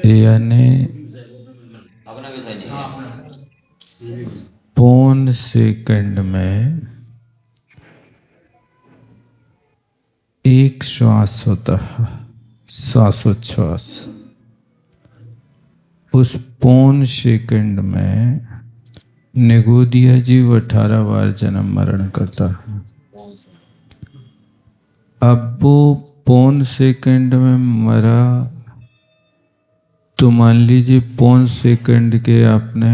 यानी पौन सेकंड में एक श्वास होता है, श्वासोच्छ्वास। उस पौन सेकंड में निगोदिया जीव 18 बार जन्म मरण करता है। अब वो पौन सेकंड में मरा तो मान लीजिए पौन सेकंड के आपने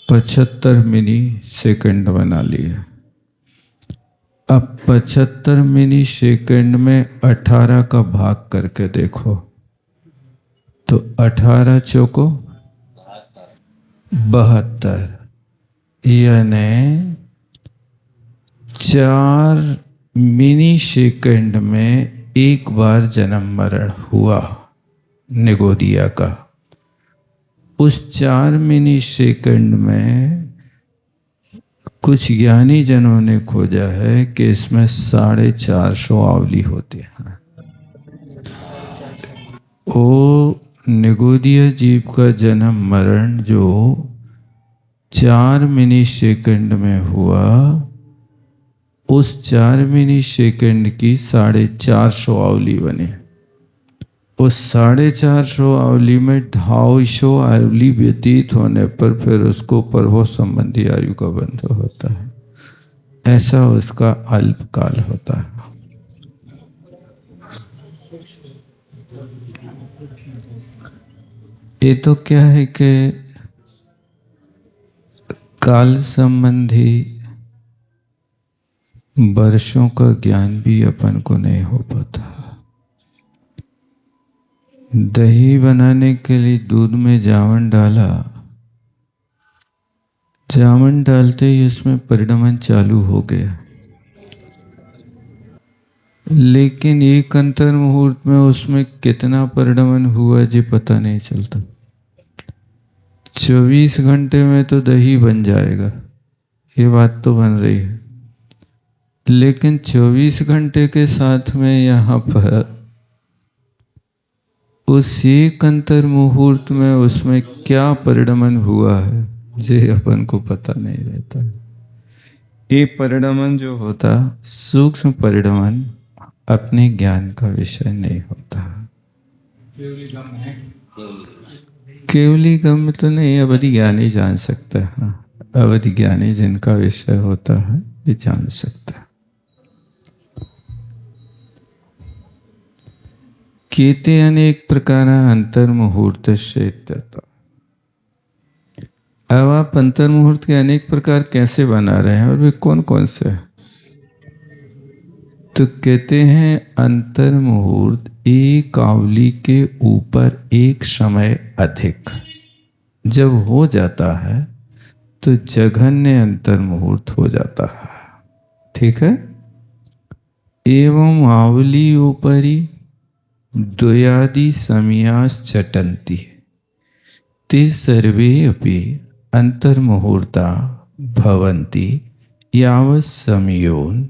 75 मिनी सेकंड बना लिए। अब 75 मिनी सेकंड में 18 का भाग करके देखो तो 18 चौको 72, यानी 4 मिनी सेकंड में एक बार जन्म मरण हुआ निगोदिया का। उस 4 मिनी सेकंड में कुछ ज्ञानी जनों ने खोजा है कि इसमें 450 आवली होते हैं। वो निगोदिया जीव का जन्म मरण जो 4 मिनी सेकंड में हुआ, उस 4 मिनी सेकंड की 450 आवली बने। उस 450 आवली में 250 आवली व्यतीत होने पर फिर उसको प्रभु संबंधी आयु का बंध होता है। ऐसा उसका अल्पकाल होता है। ये तो क्या है कि काल संबंधी वर्षों का ज्ञान भी अपन को नहीं हो पाता। दही बनाने के लिए दूध में जावन डाला, जावन डालते ही इसमें परिणमन चालू हो गया, लेकिन एक अंतर मुहूर्त में उसमें कितना परिणमन हुआ जी पता नहीं चलता। 24 घंटे में तो दही बन जाएगा, ये बात तो बन रही है, लेकिन 24 घंटे के साथ में यहाँ पर उस एक अंतर मुहूर्त में उसमें क्या परिणमन हुआ है जे अपन को पता नहीं रहता। ये परिणमन जो होता, सूक्ष्म परिणमन, अपने ज्ञान का विषय नहीं होता। केवली गम तो नहीं, अवधि ज्ञानी जान सकता है। अवधि ज्ञानी जिनका विषय होता है ये जान सकता है। केते अनेक प्रकार अंतर मुहूर्त क्षेत्रता। अब आप अंतर मुहूर्त के अनेक प्रकार कैसे बना रहे हैं और वे कौन कौन से हैं? तो कहते हैं अंतर मुहूर्त एक आवली के ऊपर एक समय अधिक जब हो जाता है तो जघन्य अंतर मुहूर्त हो जाता है। ठीक है। एवं आवली ऊपरी द्वयादि समयास चटंती ते सर्वे अपि अंतर्मुहूर्ता भवन्ति यावत् समयोन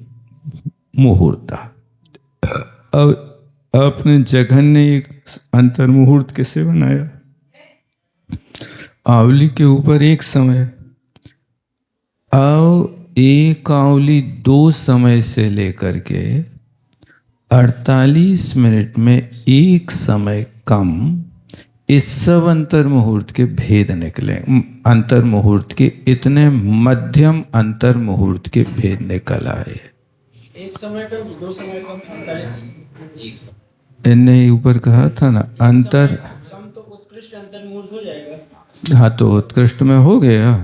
मुहूर्ता। अब आपने जघन्य एक अंतर्मुहूर्त कैसे बनाया? आवली के ऊपर एक समय, अब एक आवली 2 समय से लेकर के 48 मिनट में एक समय कम, इस सब अंतर मुहूर्त के भेद निकले। अंतर मुहूर्त के इतने मध्यम अंतर मुहूर्त के भेद निकल आए। एक समय का 2 समय कम 48। इनने ऊपर कहा था ना अंतर कम तो उत्कृष्ट अंतर मुहूर्त हो जाएगा। हाँ, तो उत्कृष्ट में हो गया,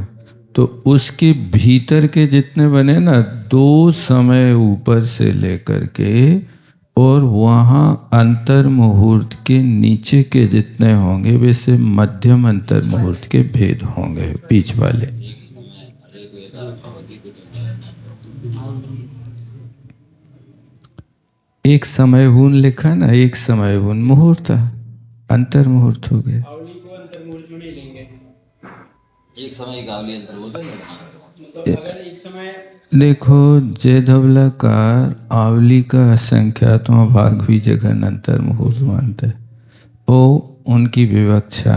तो उसके भीतर के जितने बने ना 2 समय ऊपर से लेकर के, और वहाँ अंतर मुहूर्त के नीचे के जितने होंगे वैसे मध्यम अंतर मुहूर्त के भेद होंगे बीच वाले। एक समय हून लिखा ना, एक समय हून मुहूर्त, अंतर मुहूर्त हो गया। आवली को अंतर मुहूर्त में लेंगे। एक समय का आवली अंतर बोलते हैं। तो अगर एक समय देखो, जय धवलाकार आवली का असंख्यातवां भाग भी जगन अंतर मुहूर्त मानते हैं। वो उनकी विवक्षा,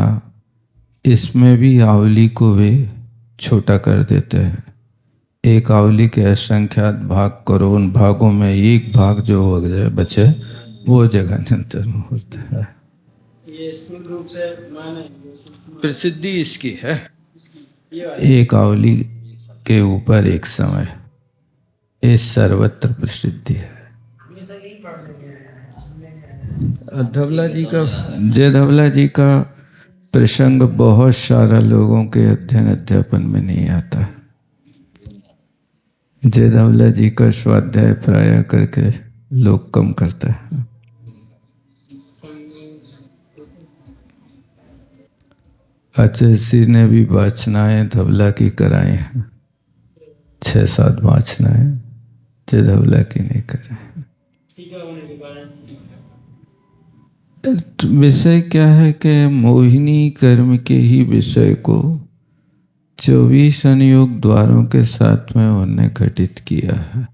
इसमें भी आवली को वे छोटा कर देते हैं। एक आवली के असंख्यात भाग करो, उन भागों में एक भाग जो हो जाए बचे, वो जगन अंतर मुहूर्त है। ये स्थूल रूप से माने प्रसिद्धि इसकी है, ये वाली एक आवली के ऊपर एक समय, ये सर्वत्र प्रसिद्धि है। धवला जी का, जय धवला जी का प्रसंग बहुत सारा लोगों के अध्ययन अध्यापन में नहीं आता। जय धवला जी का स्वाध्याय प्राय करके लोग कम करते हैं। अचसी ने भी वाचनाएं धवला की कराई हैं, 6-7 वाचनाएं जय धवला की नहीं कराई। टीका होने के कारण विषय क्या है कि मोहिनी कर्म के ही विषय को 24 अनुयोग द्वारों के साथ में उन्होंने घटित किया है,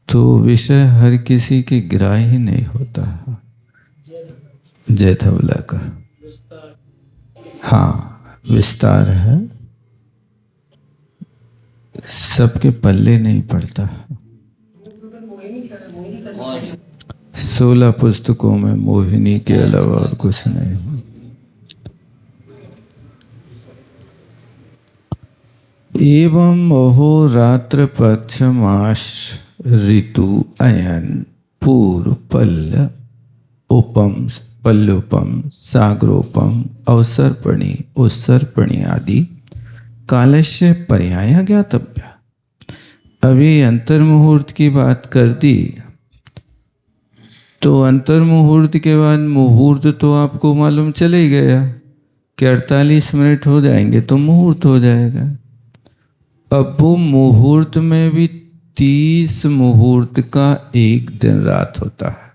तो विषय हर किसी की ग्राह्य नहीं होता। जय धवला का हाँ विस्तार है, सबके पल्ले नहीं पड़ता। 16 पुस्तकों में मोहिनी के अलावा और कुछ नहीं। एवं अहोरात्र पक्ष मास ऋतु अयन पूर्व पल्ल उपम पल्लोपम सागरोपम अवसर्पणी उत्सर्पणी आदि कालस्य पर्याय ज्ञातव्य। अभी अंतर मुहूर्त की बात कर दी, तो अंतर मुहूर्त के बाद मुहूर्त तो आपको मालूम चले ही गया कि 48 मिनट हो जाएंगे तो मुहूर्त हो जाएगा। अब वो मुहूर्त में भी 30 मुहूर्त का एक दिन रात होता है।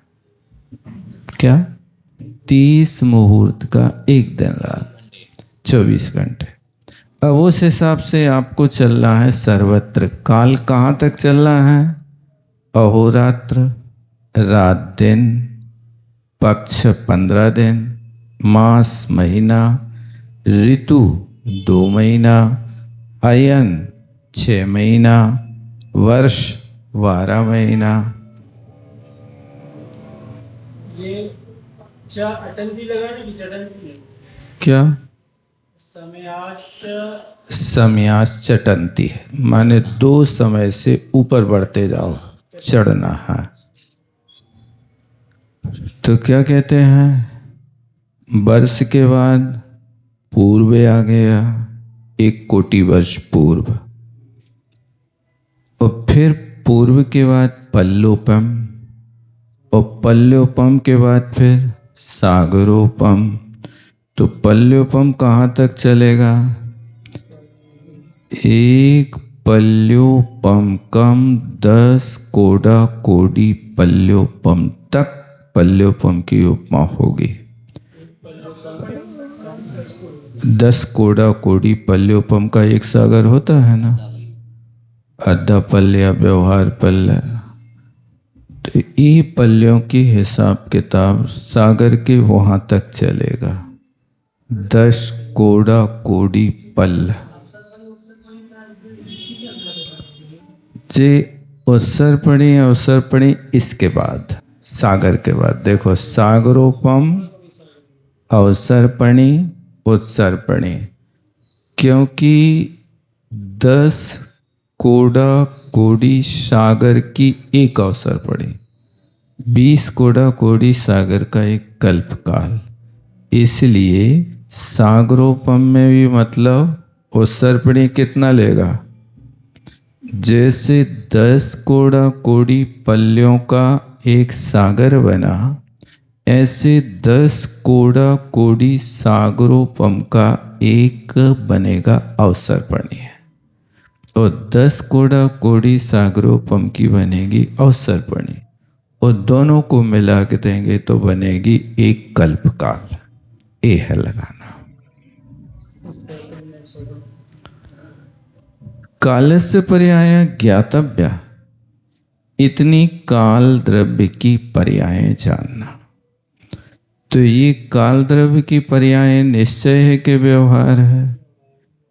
क्या 30 मुहूर्त का एक दिन रात, 24 घंटे। अब उस हिसाब से आपको चलना है सर्वत्र। काल कहाँ तक चलना है? अहोरात्र रात दिन, पक्ष 15 दिन, मास महीना, ऋतु 2 महीना, अयन 6 महीना, वर्ष 12 महीना। ये अटंती लगाने की चटंती क्या समयाष्ट समयास चटंती है, माने 2 समय से ऊपर बढ़ते जाओ, चढ़ना है। तो क्या कहते हैं, वर्ष के बाद पूर्व आ गया, 1 कोटि वर्ष पूर्व, और फिर पूर्व के बाद पल्लोपम, और पल्लोपम के बाद फिर सागरोपम। तो पल्योपम कहाँ तक चलेगा? 1 पल्योपम कम 10 कोडा कोडी पल्योपम तक पल्योपम की उपमा होगी। 10 कोडा कोडी पल्योपम का एक सागर होता है ना, आधा पल्य व्यवहार पल्य। तो ये पल्यों की हिसाब किताब सागर के वहां तक चलेगा। 10 कोडा कोडी पल्ल जे उत्सर्पणी अवसर्पणी, इसके बाद सागर के बाद देखो सागरोपम अवसर्पणी उत्सर्पणी, क्योंकि 10 कोडा कोडी सागर की एक अवसर्पणी, 20 कोडा कोडी सागर का एक कल्पकाल। इसलिए सागरोपम में भी मतलब उत्सर्पणी कितना लेगा? जैसे 10 कोडा कोडी पल्यों का एक सागर बना, ऐसे 10 कोडा कोडी सागरोपम का एक बनेगा अवसर्पणी, और 10 कोडा कोडी सागरोपम की बनेगी अवसर्पणी, और दोनों को मिला के देंगे तो बनेगी एक कल्पकाल। ये है लगाना। कालस्य पर्याय ज्ञातव्य, इतनी काल द्रव्य की पर्याय जानना। तो ये काल द्रव्य की पर्याय निश्चय है कि व्यवहार है?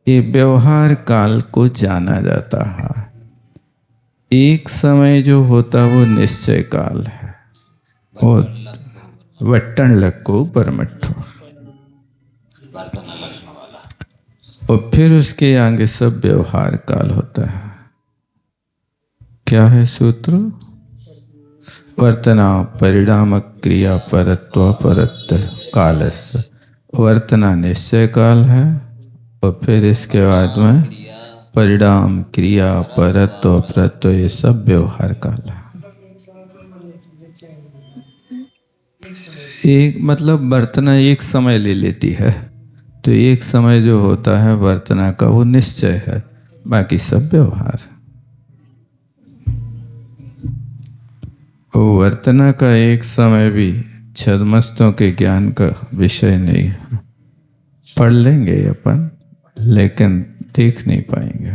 ये व्यवहार काल को जाना जाता है। एक समय जो होता वो निश्चय काल है, और वट्टन लक्को परमट्ठो, और फिर उसके आगे सब व्यवहार काल होता है। क्या है सूत्र? वर्तना परिणाम क्रिया परत्व परत्व कालस्य। वर्तना निश्चय काल है, और फिर इसके बाद में परिणाम क्रिया परत्व परत्व ये सब व्यवहार काल है। एक मतलब वर्तना एक समय ले लेती है, तो एक समय जो होता है वर्तना का वो निश्चय है, बाकी सब व्यवहार। वो वर्तना का एक समय भी छद्मस्तों के ज्ञान का विषय नहीं है। पढ़ लेंगे अपन, लेकिन देख नहीं पाएंगे।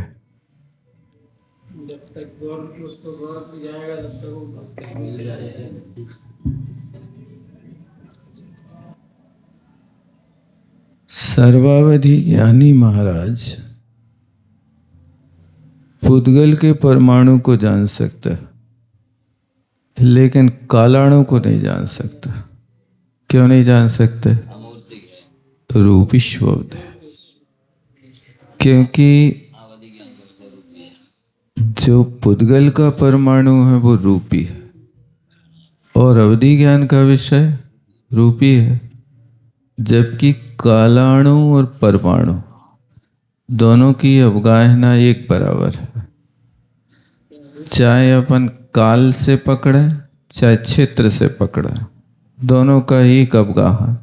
जब तक गौर उसको गौर किया जाएगा तब तक वो भक्त मिल जाएगा। सर्वावधि ज्ञानी महाराज पुद्गल के परमाणु को जान सकता है, लेकिन कालाणु को नहीं जान सकता। क्यों नहीं जान सकते? रूपिष्वब्द है। क्योंकि जो पुद्गल का परमाणु है वो रूपी है, और अवधि ज्ञान का विषय रूपी है, जबकि कालाणु और परमाणु दोनों की अवगाहना एक बराबर है। चाहे अपन काल से पकड़े चाहे क्षेत्र से पकड़े, दोनों का एक अवगाहन।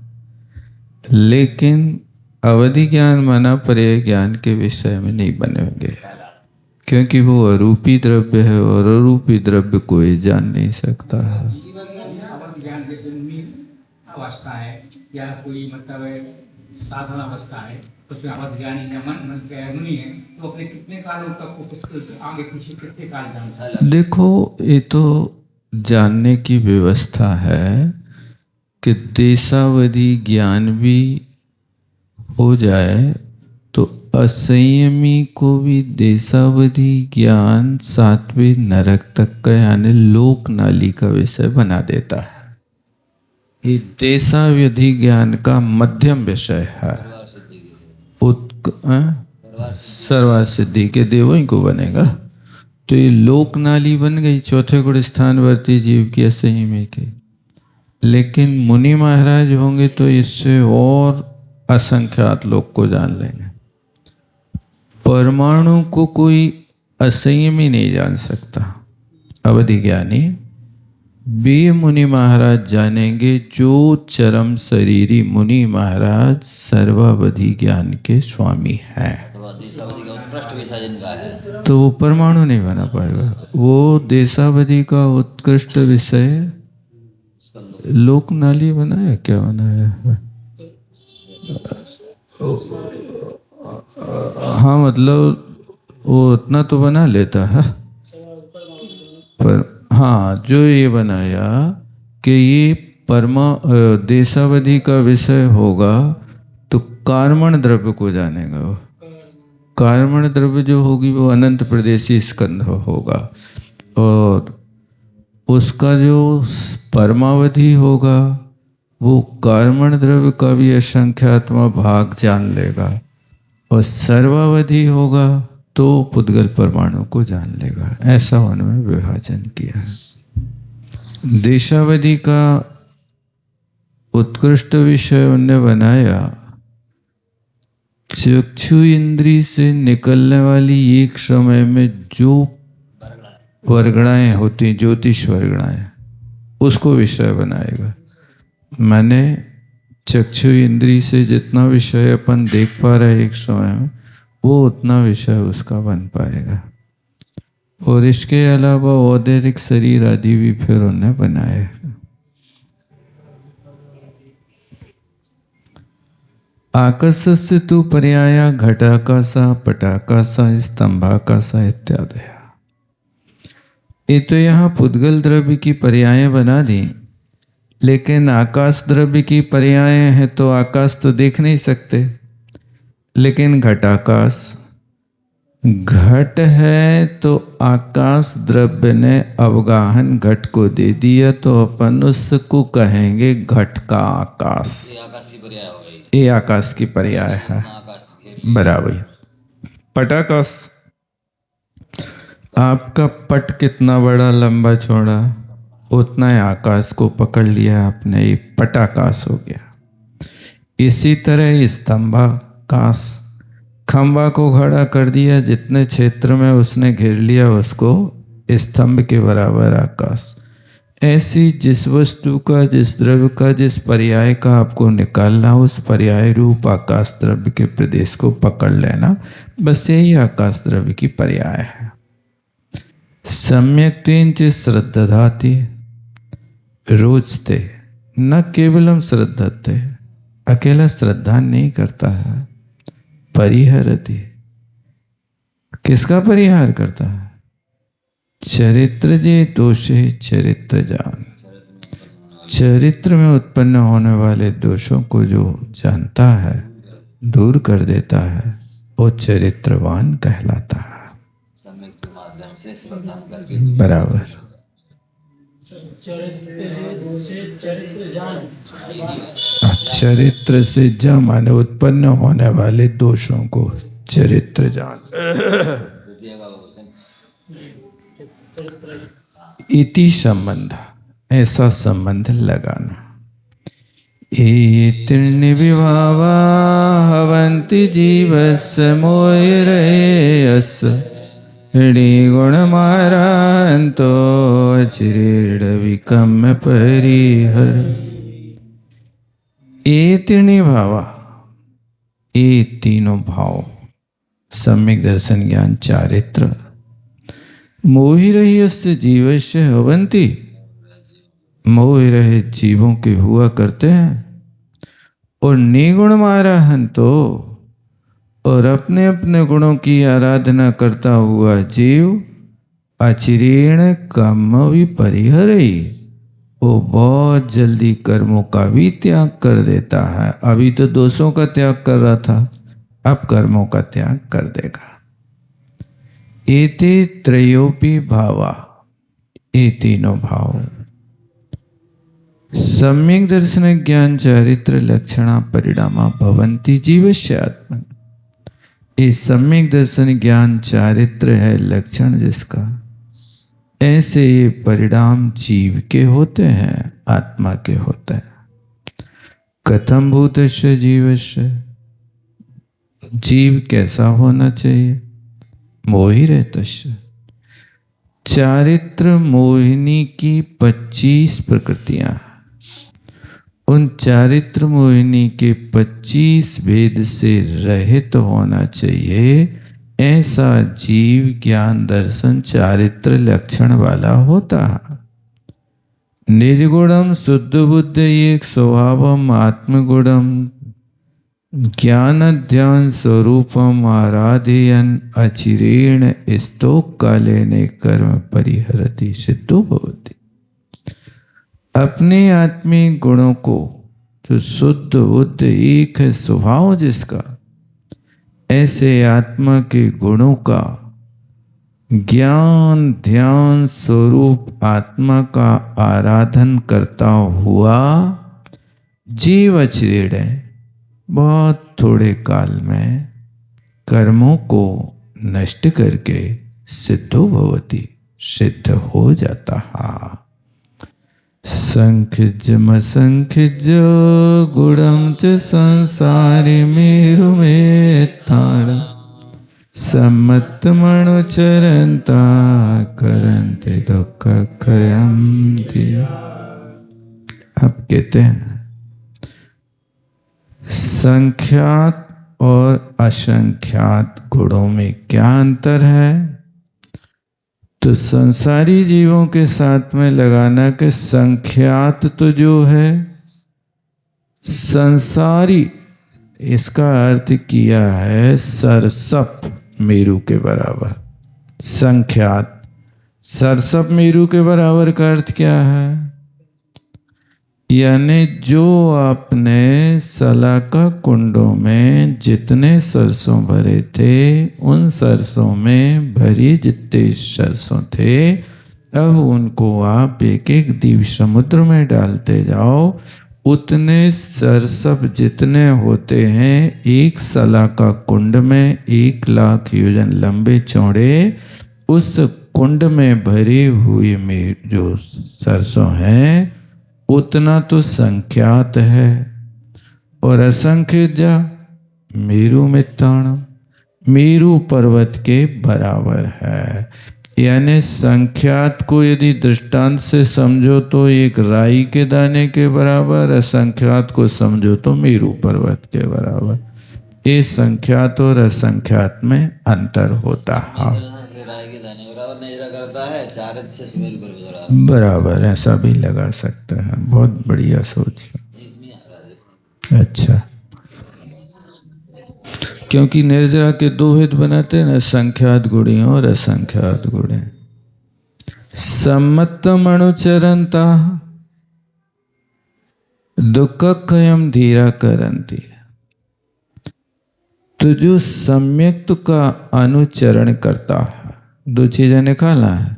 लेकिन अवधि ज्ञान माना पर्याय ज्ञान के विषय में नहीं बनेंगे, क्योंकि वो अरूपी द्रव्य है, और अरूपी द्रव्य कोई जान नहीं सकता है। अवधि ज्ञान जैसे मुनि अवस्था है या कोई मतलब साधना अवस्था है, उसमें अवधि ज्ञानी या मन मुनि है, तो अपने कितने कालों तक उसको आगे पीछे कितने काल जानता है? देखो, ये तो जानने की व्यवस्था है कि देशावधि ज्ञान भी हो जाए तो असंयमी को भी देशावधि ज्ञान 7वें नरक तक का यानी लोक नाली का विषय बना देता है। ये देशावधि ज्ञान का मध्यम विषय है। सर्वार सिद्धि के देवों ही को बनेगा। तो ये लोक नाली बन गई चौथे गुण स्थानवर्ती जीव की असंयमी के। लेकिन मुनि महाराज होंगे तो इससे और असंख्यात लोग को जान लेंगे। परमाणु को कोई असंयमी नहीं जान सकता। अवधि ज्ञानी वे मुनि महाराज जानेंगे जो चरम शरीरी मुनि महाराज सर्वावधि ज्ञान के स्वामी हैं। तो वो परमाणु नहीं बना पाएगा। वो देशावधि का उत्कृष्ट विषय लोक नाली बनाया, क्या बनाया है? हाँ, मतलब वो उतना तो बना लेता है, पर हाँ, जो ये बनाया कि ये देशावधि का विषय होगा तो कार्मण द्रव्य को जानेगा। वो कार्मण द्रव्य जो होगी वो अनंत प्रदेशी स्कंध होगा, और उसका जो परमावधि होगा वो कार्मण द्रव्य का भी असंख्यात्मा भाग जान लेगा, और सर्वावधि होगा तो पुद्गल परमाणु को जान लेगा। ऐसा उन्होंने विभाजन किया है। देशावधि का उत्कृष्ट विषय उन्होंने बनाया चक्षु इंद्री से निकलने वाली एक समय में जो वर्गणाएं होती, ज्योतिष वर्गणाएं, उसको विषय बनाएगा। मैंने चक्षु इंद्री से जितना विषय अपन देख पा रहे एक समय में, वो उतना विषय उसका बन पाएगा। और इसके अलावा औदेरिक शरीर आदि भी फिर उन्हें बनाए। आकाशस्य तु पर्याया घटाकाशा पटाकाशा स्तंभाकाशा इत्यादि। ये तो यहाँ पुद्गल द्रव्य की पर्याय बना दी, लेकिन आकाश द्रव्य की पर्याय है तो आकाश तो देख नहीं सकते, लेकिन घटाकाश घट है तो आकाश द्रव्य ने अवगाहन घट को दे दिया, तो अपन उसको कहेंगे घट का आकाश। ये आकाश की पर्याय है, बराबर। पटाकाश, आपका पट कितना बड़ा लंबा चौड़ा, उतना ही आकाश को पकड़ लिया आपने, ये पटाकाश हो गया। इसी तरह स्तंभाकाश, खंबा को खड़ा कर दिया, जितने क्षेत्र में उसने घेर लिया उसको स्तंभ के बराबर आकाश। ऐसी जिस वस्तु का, जिस द्रव्य का, जिस पर्याय का आपको निकालना, उस पर्याय रूप आकाश द्रव्य के प्रदेश को पकड़ लेना, बस यही आकाश द्रव्य की पर्याय है। सम्यक तेंच श्रद्धाति, रोचते, न केवलम श्रद्धते, अकेला श्रद्धा नहीं करता है, परिहरति, किसका परिहार करता है? चरित्र जे दोषे चरित्र जान, चरित्र में उत्पन्न होने वाले दोषों को जो जानता है, दूर कर देता है, वो चरित्रवान कहलाता है। बराबर। चरित्र से जा माने उत्पन्न होने वाले दोषों को चरित्र जान। इति संबंध, ऐसा संबंध लगाना। ये तीर्ण विभावा हवन्ति जीवस्य मोहिरयस ऋणी गुण मारांतो चिरेड़ विकम परिहर। ये तीर्ण भावा, ये तीनों भाव, सम्यक दर्शन ज्ञान चारित्र, मोहिरह्यस्य जीवस्य हवन्ति, मोह रहे जीवों के हुआ करते हैं, और निगुण माराहन तो, और अपने अपने गुणों की आराधना करता हुआ जीव अचिरेण कर्म भी परिहरई, वो बहुत जल्दी कर्मों का भी त्याग कर देता है। अभी तो दोषों का त्याग कर रहा था, अब कर्मों का त्याग कर देगा। एते त्रयोपि भावा, ये तीनों भाव सम्यक दर्शन ज्ञान चारित्र लक्षणा परिणामा भवन्ति जीवस्य आत्मन। ये सम्यक दर्शन ज्ञान चारित्र है लक्षण जिसका, ऐसे ये परिणाम जीव के होते हैं, आत्मा के होते हैं। कथम भूतस्य जीवस्य, जीव कैसा होना चाहिए? मोहिरतस्य, चारित्र मोहिनी की 25 प्रकृतियां, उन चारित्र मोहिनी के 25 भेद से रहित होना चाहिए, ऐसा जीव ज्ञान दर्शन चारित्र लक्षण वाला होता है। निजगुणम शुद्ध बुद्ध एक स्वभावम आत्मगुणम ज्ञान ध्यान स्वरूपम आराधयन अचिरेण स्तोक कालेने कर्म परिहरति सिद्धो भवति। अपने आत्मिक गुणों को, जो शुद्ध बुद्ध एक है स्वभाव जिसका, ऐसे आत्मा के गुणों का ज्ञान ध्यान स्वरूप आत्मा का आराधन करता हुआ जीव अचिरेण है, बहुत थोड़े काल में कर्मों को नष्ट करके सिद्धो भवति, सिद्ध हो जाता है। संखिज्यम संखिज्य गुणम च संसारि मेरु मेत्ताण सम्मत मणु चरंता करंते दुख कयम दिया। अब कहते हैं संख्यात और असंख्यात गुणों में क्या अंतर है? तो संसारी जीवों के साथ में लगाना कि संख्यात तो जो है संसारी, इसका अर्थ किया है सरसप मेरु के बराबर। संख्यात सरसप मेरु के बराबर का अर्थ क्या है? यानी जो आपने सलाका कुंडों में जितने सरसों भरे थे, उन सरसों में भरी जितने सरसों थे, अब उनको आप एक एक द्वीप समुद्र में डालते जाओ। उतने सरसप जितने होते हैं, एक सलाका कुंड में 1,00,000 योजन लंबे चौड़े, उस कुंड में भरे हुए में जो सरसों हैं उतना तो संख्यात है। और असंख्य जा मेरु मित्राणम, मेरु पर्वत के बराबर है। यानी संख्यात को यदि दृष्टांत से समझो तो एक राई के दाने के बराबर, असंख्यात को समझो तो मेरु पर्वत के बराबर। ये संख्यात और असंख्यात में अंतर होता है। बराबर ऐसा भी लगा सकता है। बहुत बढ़िया सोच है। अच्छा, क्योंकि निर्जरा के दो भेद बनाते हैं ना, संख्यात गुणी और असंख्यात गुणी। सम्मतम अनुचरंता दुःखक्षयम धीरा करंती। तो जो सम्यक्त का अनुचरण करता है, दो चीजें निकाला है।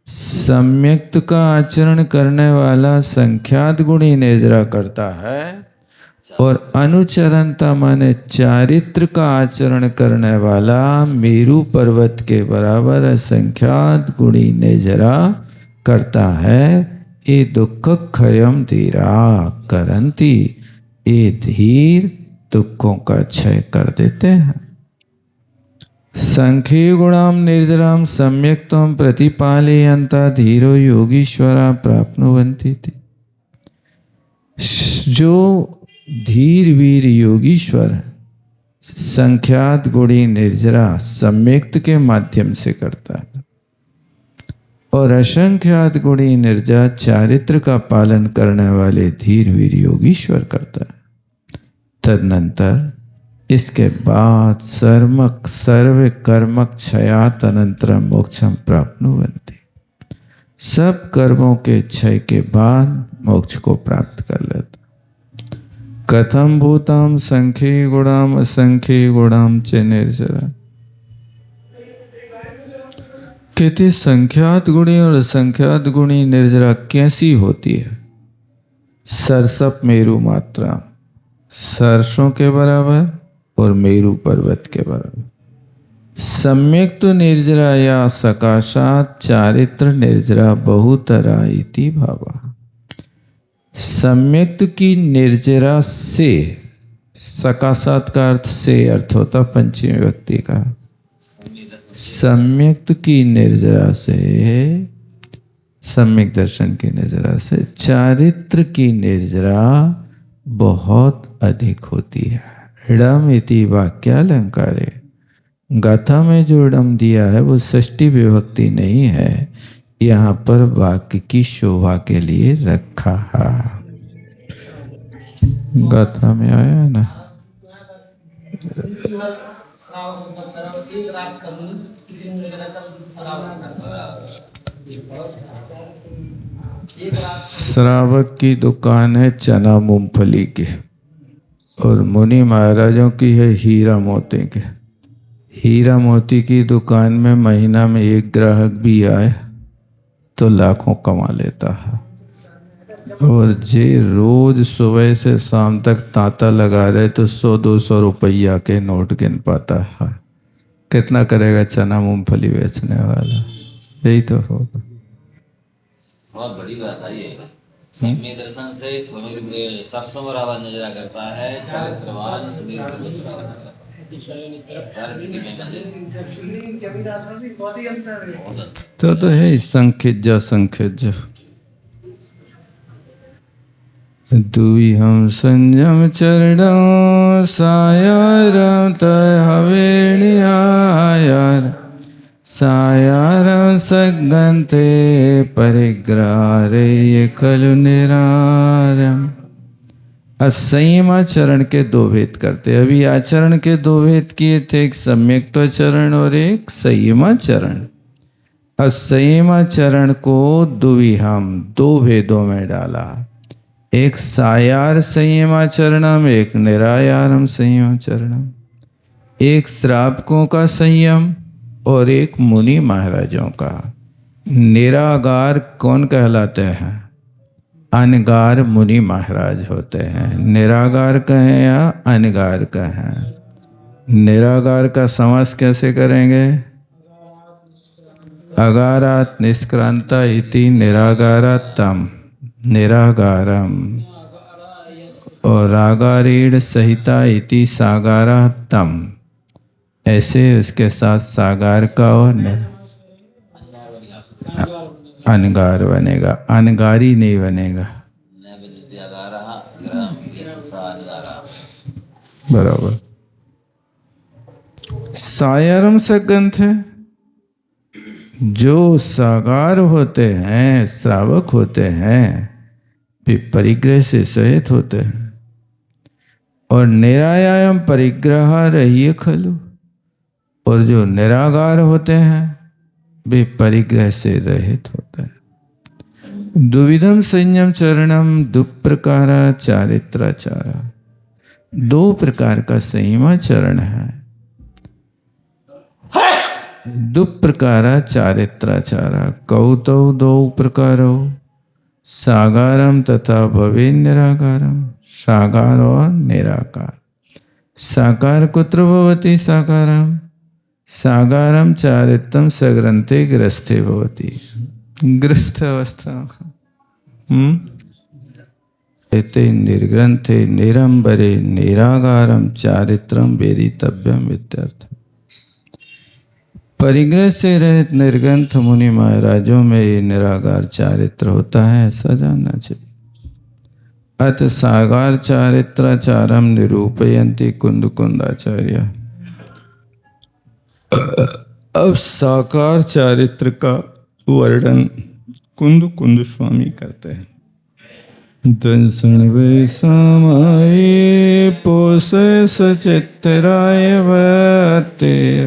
सम्यक्त का आचरण करने वाला संख्यात गुणी निर्जरा करता है, और अनुचरणता माने चारित्र का आचरण करने वाला मेरु पर्वत के बराबर असंख्यात गुणी निर्जरा करता है। ये दुख क्षयम धीरा करंती, ये धीर दुखों का क्षय कर देते हैं। संख्य गुणाम निर्जराम सम्यक्तम प्रतिपालयन्ता धीरो योगीश्वरा प्राप्नुवन्ति थी। जो धीर वीर योगीश्वर संख्यात गुणी निर्जरा सम्यक्त के माध्यम से करता है, और असंख्यात गुणी निर्जरा चारित्र का पालन करने वाले धीर वीर योगीश्वर करता है। तदनंतर इसके बाद सर्व कर्मक क्षयात अनंतरम मोक्षम प्राप्नुवन्ति। सब कर्मों के क्षय के बाद मोक्ष को प्राप्त कर लेता। कथम भूताम संख्य गुणाम असंख्य गुणाम च निर्जरा। कहते संख्यात गुणी और असंख्यात गुणी निर्जरा कैसी होती है? सरसप मेरु मात्रा, सरसों के बराबर और मेरु पर्वत के बराबर। सम्यक्त निर्जरा या सकाशात चारित्र निर्जरा बहुतरा इति भावा। सम्यक्त की निर्जरा से, सकाशात का अर्थ से अर्थ होता पंचमी व्यक्ति का। सम्यक्त की निर्जरा से, सम्यक दर्शन की निर्जरा से चारित्र की निर्जरा बहुत अधिक होती है। इडम इति वाक्यालंकारे, गाथा में जो इडम दिया है वो षष्ठी विभक्ति नहीं है, यहाँ पर वाक्य की शोभा के लिए रखा है। गाथा में आया ना, श्रावक की दुकान है चना मूंगफली की, और मुनि महाराजों की है हीरा मोती के। हीरा मोती की दुकान में महीना में एक ग्राहक भी आए तो लाखों कमा लेता है, और जे रोज सुबह से शाम तक तांता लगा रहे तो 100-200 रुपया के नोट गिन पाता है। कितना करेगा चना मूंगफली बेचने वाला? यही तो होगा। बहुत बड़ी बात है ये। सम्यक दर्शन से सरसों बराबर नजरा करता है, चारित्रवान सुधीर तो है संख्य संख्य दुई हम संयम चरणा सायाराम तय हवेलिया यार सायाराम सगंते परिग्रारे ये खलु निरारम। अब संयम आचरण के दो भेद करते। अभी आचरण के दो भेद किए थे, एक सम्यक्त्वाचरण और एक संयमाचरण। अब संयमाचरण को द्विविधम दो भेदों में डाला, एक सायार संयमाचरणम, एक निरायारम संयमाचरणम। एक श्रावकों का संयम और एक मुनि महाराजों का। निरागार कौन कहलाते हैं? अनगार मुनि महाराज होते हैं। निरागार कहें या अनगार कहें? निरागार का समास कैसे करेंगे? अगारात निष्क्रांता इति निरागारात तम निरागारम, और रागारीण सहिता इति सागारा तम, ऐसे उसके साथ सागार का और अनगार बनेगा, अनगारी नहीं बनेगा। बराबर। सायरम से ग्रंथ है, जो सागार होते हैं, श्रावक होते हैं, वे परिग्रह से सहित होते हैं। और निरायाम परिग्रह रहिए खलु, और जो निरागार होते हैं वे परिग्रह से रहित होते हैं। द्विविधम संयम चरणम दुप्रकारा चारित्राचारा, दो प्रकार का संयमाचरण है। दुप्रकारा चारित्राचारा कौतौ दो प्रकारो, सागारम तथा भवे निराकारम, साकार और निराकार। साकार कुत्र भवति साकारम, सागारम चारित्रम सग्रंथे ग्रस्थे भवति, ग्रस्थ अवस्था। एते निर्ग्रंथे निरंबरे निरागारम चारित्रम वेदितव्यम इत्यर्थ। परिग्रह से रहित निर्ग्रंथ मुनि महाराजों में ये निरागार चारित्र होता है, ऐसा जानना चाहिए। अत सागार चारित्राचारम निरूपयन्ति कुंद कुंदाचार्य। अब साकार चारित्र का वर्णन कुंद कुंद स्वामी करते हैं। दर्शन वे समाये पोसे सचित्राय वते,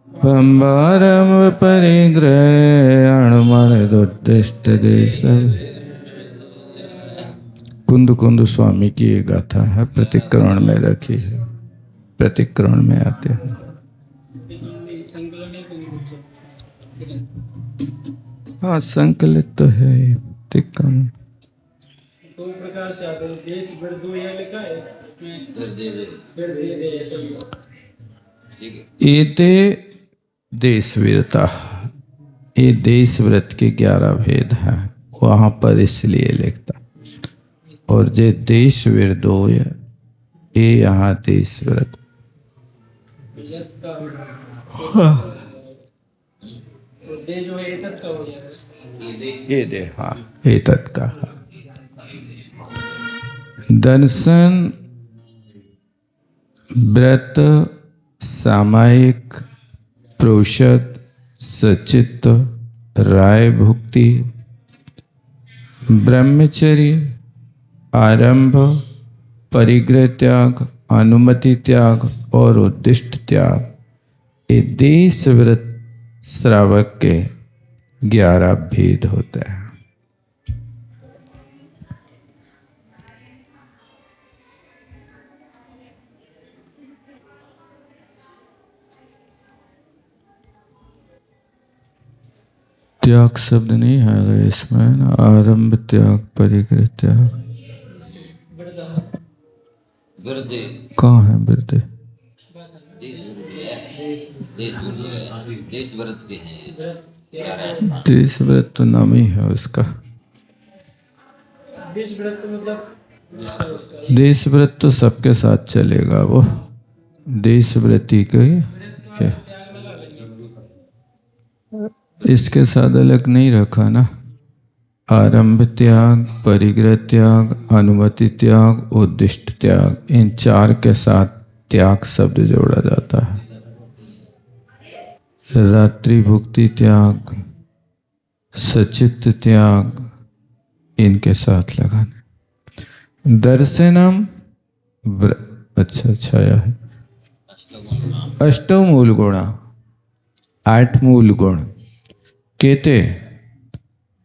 बंबारम परिग्रह अणुमण दुर्दिष्ट देश। कुंद कुंद स्वामी की ये गाथा है, प्रतिक्रमण में रखी है, प्रतिक्रमण में आते हैं। हाँ, संकलित तो है प्रतिक्रमण। दो प्रकार से आते हैं, देश भर दो यहाँ लिखा है, फिर दे ऐसा ही। एते देश वीरता, ये देश व्रत के 11 भेद हैं, वहां पर इसलिए लिखता। और जे देश वीर दो ये यहाँ देश व्रत। दे जो है तत् का हो जाएगा, ये दे, हाँ ये तत् का। दर्शन व्रत सामायिक प्रोषद सचित राय भुक्ति ब्रह्मचर्य आरंभ परिग्रह त्याग अनुमति त्याग और उद्दिष्ट त्याग, ये देश व्रत श्रावक के 11 भेद होते हैं। त्याग शब्द नहीं है इसमें ना, आरंभ त्याग परिग्रह त्याग। कहाँ है बिरदे? देश व्रत के हैं, देश व्रत तो नाम ही है उसका। देश व्रत मतलब देश व्रत तो सबके साथ चलेगा, वो देश व्रती के इसके साथ अलग नहीं रखा ना। आरंभ त्याग परिग्रह त्याग अनुमति त्याग उद्दिष्ट त्याग, इन 4 के साथ त्याग शब्द जोड़ा जाता है। रात्रि भुक्ति त्याग सचित त्याग, इनके साथ लगाना। दर्शनम अच्छा छाया है। अष्टो मूल गुणा, 8 मूल गुण कहते।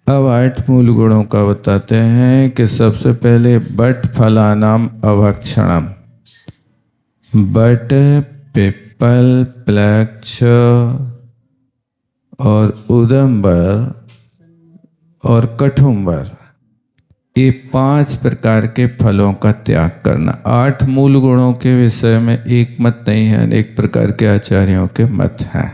अब 8 मूल गुणों का बताते हैं कि सबसे पहले बट फलानाम अभक्षणम। बट, पिपल, प्लक्ष और उदंबर और कठुम्बर, ये 5 प्रकार के फलों का त्याग करना। 8 मूल गुणों के विषय में एक मत नहीं है, अनेक प्रकार के आचार्यों के मत हैं।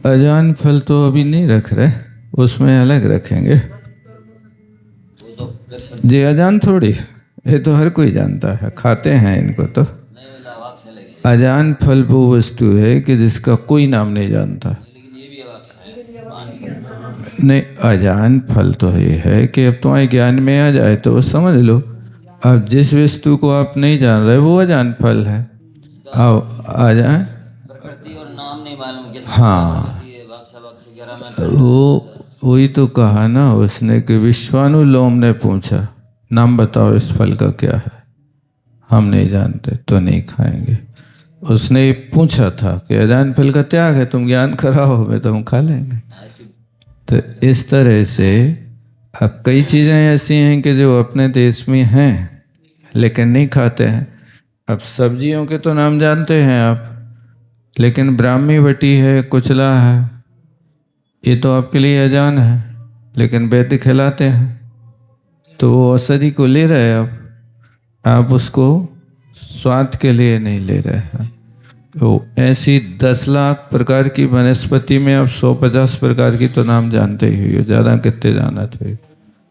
अजान फल तो अभी नहीं रख रहे, उसमें अलग रखेंगे। जी अजान थोड़ी, ये तो हर कोई जानता है, खाते हैं इनको तो। अजान फल वो वस्तु है कि जिसका कोई नाम नहीं जानता। नहीं, अजान फल तो ये है कि अब तुम्हारे ज्ञान में आ जाए तो समझ लो। अब जिस वस्तु को आप नहीं जान रहे वो अजान फल है। अब आ जाए प्रकृति और नाम नहीं मालूम कैसे। हाँ, वो वही तो कहा ना उसने कि विश्वानुलोम ने पूछा नाम बताओ इस फल का क्या है, हम नहीं जानते तो नहीं खाएंगे। उसने पूछा था कि अजान फल का त्याग है, तुम ज्ञान कराओ हमें तो हम खा लेंगे। तो इस तरह से अब कई चीज़ें ऐसी हैं कि जो अपने देश में हैं लेकिन नहीं खाते हैं। अब सब्जियों के तो नाम जानते हैं आप, लेकिन ब्राह्मी बटी है, कुचला है, ये तो आपके लिए अजान है, लेकिन वैद्य खिलाते हैं तो वो औषधि को ले रहे हैं। आप उसको स्वाद के लिए नहीं ले रहे हैं। तो ऐसी 10 लाख प्रकार की वनस्पति में आप 150 प्रकार की तो नाम जानते ही हो, ज़्यादा कितने जाना थे।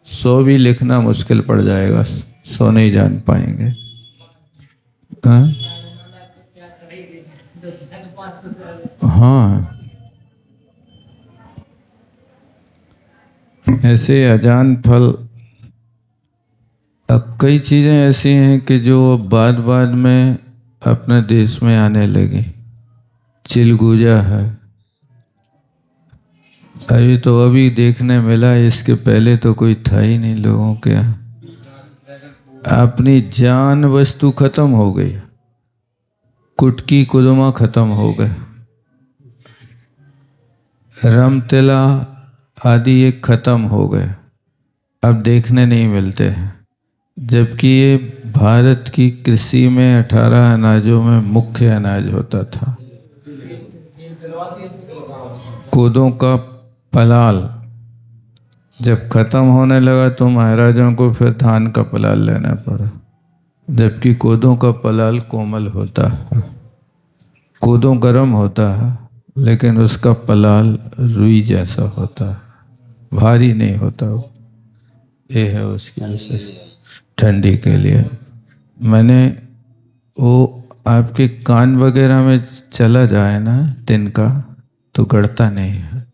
100 भी लिखना मुश्किल पड़ जाएगा, 100 नहीं जान पाएंगे। हाँ, ऐसे अजान फल। अब कई चीज़ें ऐसी हैं कि जो बाद बाद में अपने देश में आने लगी। चिलगूजा है, अभी देखने मिला, इसके पहले तो कोई था ही नहीं लोगों के यहाँ। अपनी जान वस्तु खत्म हो गई, कुटकी कुदमा खत्म हो गए, रमतिला आदि ये खत्म हो गए, अब देखने नहीं मिलते हैं। जबकि ये भारत की कृषि में 18 अनाजों में मुख्य अनाज होता था। कोदों का पलाल जब खत्म होने लगा तो महाराजों को फिर धान का पलाल लेना पड़ा, जबकि कोदों का पलाल कोमल होता है। कोदों गर्म होता है लेकिन उसका पलाल रुई जैसा होता है, भारी नहीं होता। ये है उसकी विशेष, ठंडी के लिए। मैंने वो आपके कान वगैरह में चला जाए ना तिनका तो गड़ता नहीं है,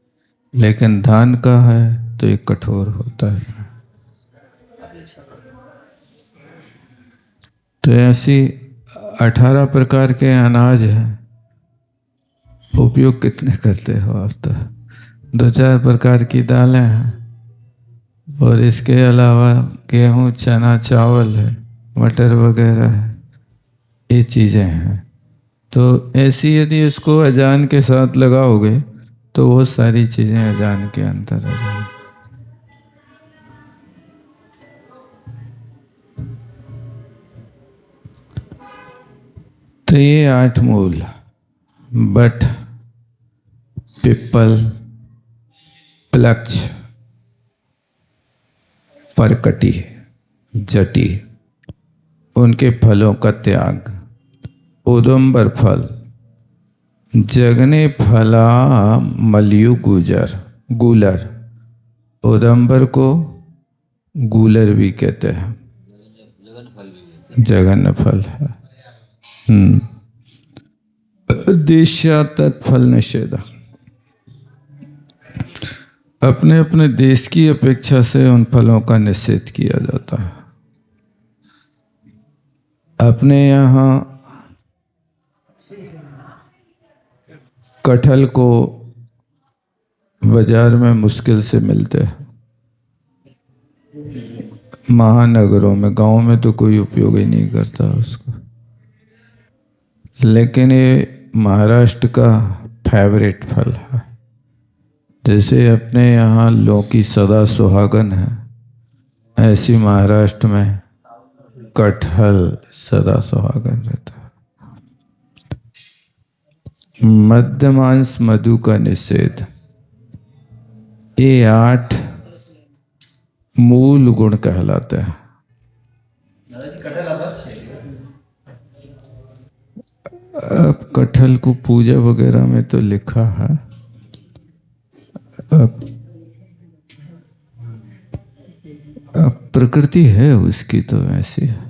लेकिन धान का है तो ये कठोर होता है। तो ऐसी 18 प्रकार के अनाज हैं, उपयोग कितने करते हो आप? तो 2-4 प्रकार की दालें हैं और इसके अलावा गेहूँ, चना, चावल है, मटर वगैरह है, ये चीज़ें हैं। तो ऐसी यदि इसको अजान के साथ लगाओगे तो वो सारी चीज़ें अजान के अंदर आ जाएंगी। तो ये 8 मूल, बट, पिपल, प्लक्ष, परकटी, जटी, उनके फलों का त्याग। उदुम्बर फल, जगने फला मलयु गुजर, गूलर। उदुम्बर को गूलर भी कहते हैं, जगन फल है। देशा तत्फल निषेध, अपने अपने देश की अपेक्षा से उन फलों का निषेध किया जाता है। अपने यहाँ कटहल को बाजार में मुश्किल से मिलते हैं, महानगरों में, गांव में तो कोई उपयोग ही नहीं करता उसको। लेकिन ये महाराष्ट्र का फेवरेट फल है। जैसे अपने यहाँ लौकी सदा सुहागन है, ऐसी महाराष्ट्र में कटहल सदा सुहागन रहता है। मध्यमांश मधु का निषेध, ये 8 मूल गुण कहलाते हैं। अब कटहल को पूजा वगैरह में तो लिखा है। अब प्रकृति है उसकी तो ऐसी है।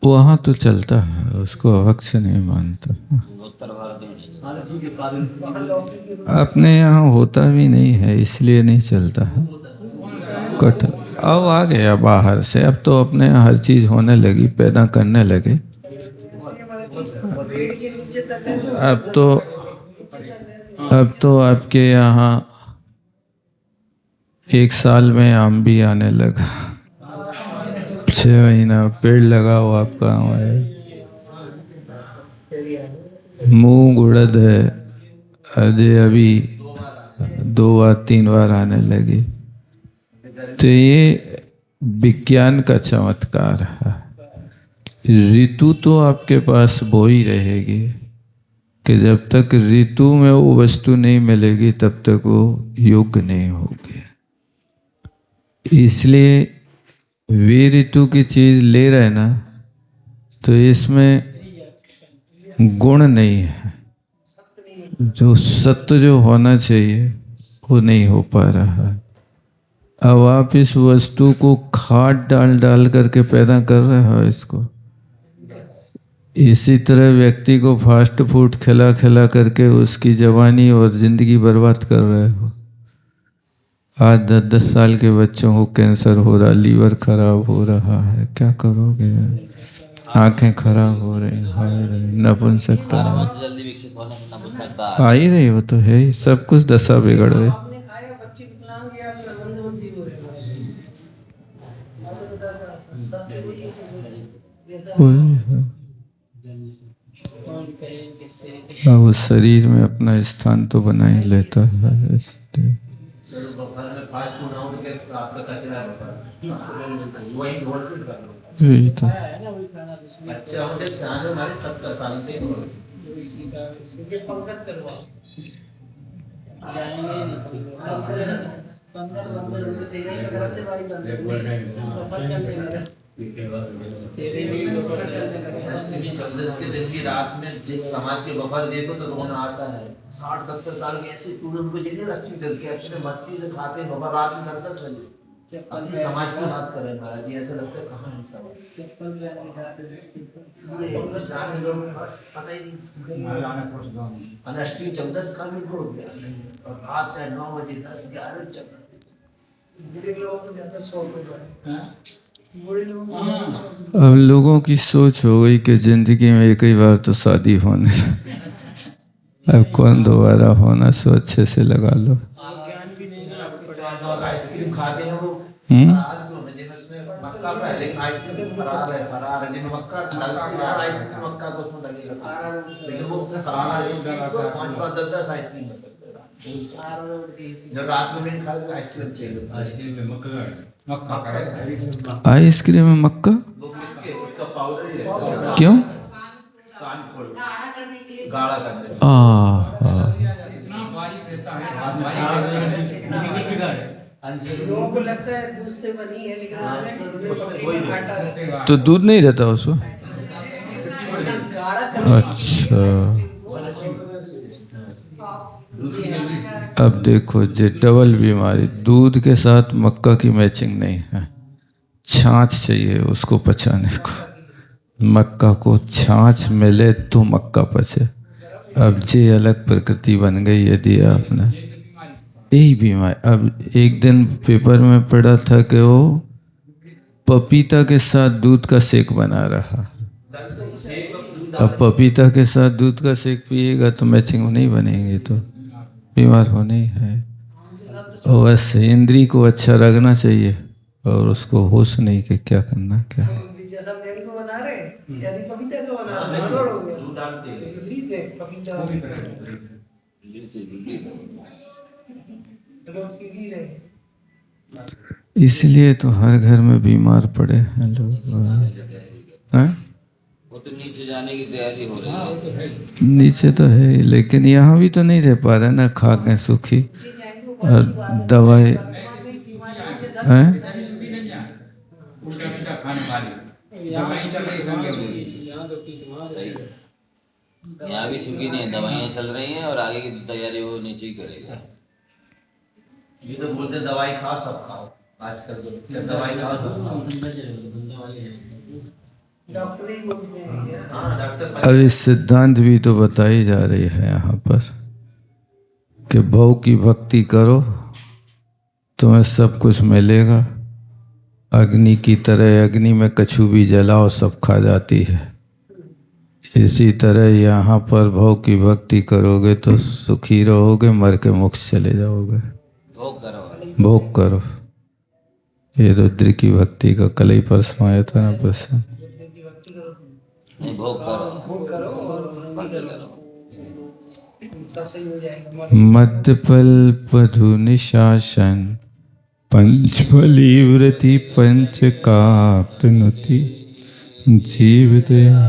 वहाँ तो चलता है, उसको अवक्ष नहीं मानता। अपने यहाँ होता भी नहीं है, इसलिए नहीं चलता है कटहल। अब आ गया बाहर से, अब तो अपने यहाँ हर चीज होने लगी, पैदा करने लगे। अब तो आपके यहाँ 1 साल में आम भी आने लगा। 6 महीना पेड़ लगा हुआ आपका है। मूंग उड़द है, अभी 2 बार 3 बार आने लगी। तो ये विज्ञान का चमत्कार है। ऋतु तो आपके पास वो ही रहेगी कि जब तक ऋतु में वो वस्तु नहीं मिलेगी तब तक वो योग्य नहीं होगी। इसलिए वे ऋतु की चीज ले रहे ना, तो इसमें गुण नहीं है, जो सत्य जो होना चाहिए वो नहीं हो पा रहा है। अब आप इस वस्तु को खाद डाल डाल करके पैदा कर रहे हो इसको। इसी तरह व्यक्ति को फास्ट फूड खिला खिला करके उसकी जवानी और जिंदगी बर्बाद कर रहे हो। आज 10-10 साल के बच्चों को कैंसर हो रहा, लीवर खराब हो रहा है, क्या करोगे? आंखें खराब हो रही, नपुंसकता जल्दी विकसित होने में नपुंसकता आ ही रही, वो तो है ही, सब कुछ दशा बिगड़ गई। अब उस शरीर में अपना स्थान तो बना ही लेता है। यही तो चौदस के दिन की रात में जिस समाज के बफर देखो तो रोना आता है। 60-70 साल के ऐसे पूरे उनको जिन्हें लक्ष्मी दल के अपने मस्ती से खाते हैं बफर रात में 10 बजे अपनी समाज की बात कर रहे हैं महाराज जी। ऐसा लगता है कहाँ है समाज, पता ही नहीं। अष्टमी 14 का भी हो गया और रात 9 बजे 10-11 चल। अब लोगों की सोच हो गई कि जिंदगी में एक ही बार तो शादी होने, अब कौन दोबारा होना, सो अच्छे से लगा लो। आइसक्रीम खाते हैं वो मक्का है, लेकिन आइसक्रीम फरार है, जिनमें मक्का डालते हैं आइसक्रीम मक्का को उसमें लगेगा, लेकिन वो फरार है 5-10 आइसक्रीम हो सकते हैं। जब रात में नहीं खाते आइसक्रीम चाहिए, आइसक्रीम में मक्का आइसक्रीम में मक्का उसका पाउडर क्यों? कान खोल गाढ़ा करने लोगों को लगता है दूध से बनी है, लेकिन तो दूध नहीं रहता उसमें। अच्छा, अब देखो जे डबल बीमारी, दूध के साथ मक्का की मैचिंग नहीं है, छाछ चाहिए उसको पचाने को। मक्का को छाछ मिले तो मक्का पचे। अब जे अलग प्रकृति बन गई है, दिया आपने यही बीमारी। अब एक दिन पेपर में पढ़ा था कि वो पपीता के साथ दूध का शेक बना रहा। अब पपीता के साथ दूध का शेक पिएगा तो मैचिंग नहीं बनेगी, तो बीमार होना ही है। और बस इंद्री को अच्छा रखना चाहिए और उसको होश नहीं कि क्या करना क्या है। जैसा मेरे को बना रहे यदि पपीता को बना रहे छोड़ हो गया दूध डालते हैं। लीद है पपीता लोग पी रहे इसलिए तो हर घर में बीमार पड़े हैं लोग हैं? वो तो नीचे जाने की तैयारी हो रही है। नीचे तो है ही, लेकिन यहाँ भी तो नहीं रह पा रहे ना, खा के सुखी और दवाई हैं। उल्टा सीधा खाने वाली यहाँ दवाई चल रही संगे हुई। यहाँ तो ठीक वहाँ सही है। यहाँ भी सुखी नहीं है, दवाइयाँ चल रही हैं और आगे की तैयारी वो नीचे ही करेगा। ये तो बोलते हैं दवाई खाओ सब खाओ, आजकल तो दवाई खाओ सब खाओ। डॉक्टर ही बोलते हैं हाँ डॉक्टर अब इस सिद्धांत भी तो बताई जा रही है यहाँ पर कि भव की भक्ति करो तुम्हें सब कुछ मिलेगा। अग्नि की तरह अग्नि में कछु भी जलाओ सब खा जाती है। इसी तरह यहाँ पर भव की भक्ति करोगे तो सुखी रहोगे, मर के मोक्ष चले जाओगे। भोग करो। भोग करो। ये रुद्र की भक्ति का कल ही परसों आया था ना प्रश्न। नहीं, भोग करो। भोग करो और भक्ति करो सब सही हो जाएगा। मध्यपल पधु निशासन पंचफली व्रति पंच कापनुति जीव दया